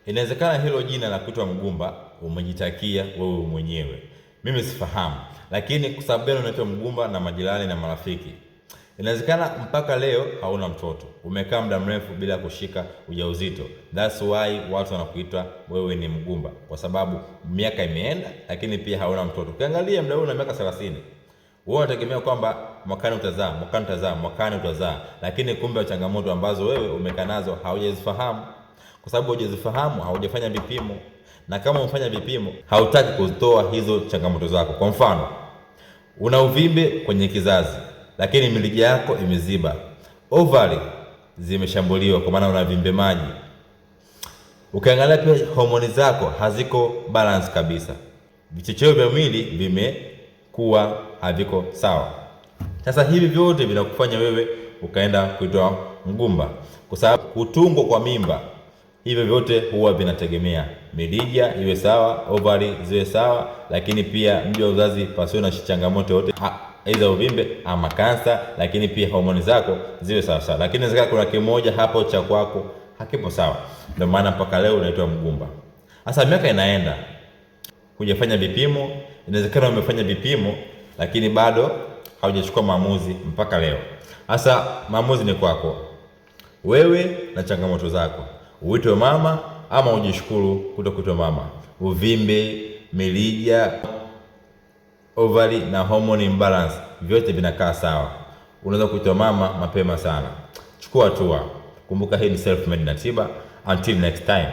Inawezekana hilo jina la kuitwa mgumba umejitakia wewe mwenyewe, mimi sifahamu, lakini kwa sababu gani unaitwa mgumba na majirani na marafiki? Inawezekana mpaka leo hauna mtoto, umekaa muda mrefu bila kushika ujauzito. That's why watu wanakuita wewe ni mgumba, kwa sababu miaka imeenda, lakini pia hauna mtoto. Ukiangalia muda huu una miaka 30. Wewe unategemea kwamba mwakani utazaa, lakini kumbe changamoto ambazo wewe umekaa nazo haujazifahamu. Kwa sababu hujazifahamu, haujafanya vipimo, na kama umefanya vipimo hautaki kuzitoa hizo changamoto zako. Kwa mfano, una uvimbe kwenye kizazi lakini mirija yako imeziba, ovary zimeshambuliwa kwa maana una vimbe maji. Ukiangalia pia homoni zako haziko balance kabisa, vichocheo vya mwili vimekuwa haviko sawa. Sasa hivi vyote vinakufanya wewe ukaenda kuitwa mgumba, kwa sababu kutungwa kwa mimba, hivyo vyote huwa vinategemea mirija iwe sawa, ovary ziwe sawa, lakini pia mji wa uzazi pasiwe na changamoto yote, aidha uvimbe ama kansa, lakini pia homoni zako ziwe sawa sawa. Lakini inawezekana kuna kimoja hapo cha kwako hakipo sawa, ndio maana mpaka leo unaitwa mgumba. Sasa miaka inaenda, hujafanya vipimo, inawezekana umefanya vipimo lakini bado haujachukua maamuzi mpaka leo. Sasa maamuzi ni kwako wewe na changamoto zako. Uitwe mama ama ujishukuru kutokuitwa mama. Uvimbe, mirija, ovary na hormone imbalance vyote vinakaa sawa, unaweza kuitwa mama mapema sana. Chukua hatua. Kumbuka hii ni Self Made na Tiba. Until next time.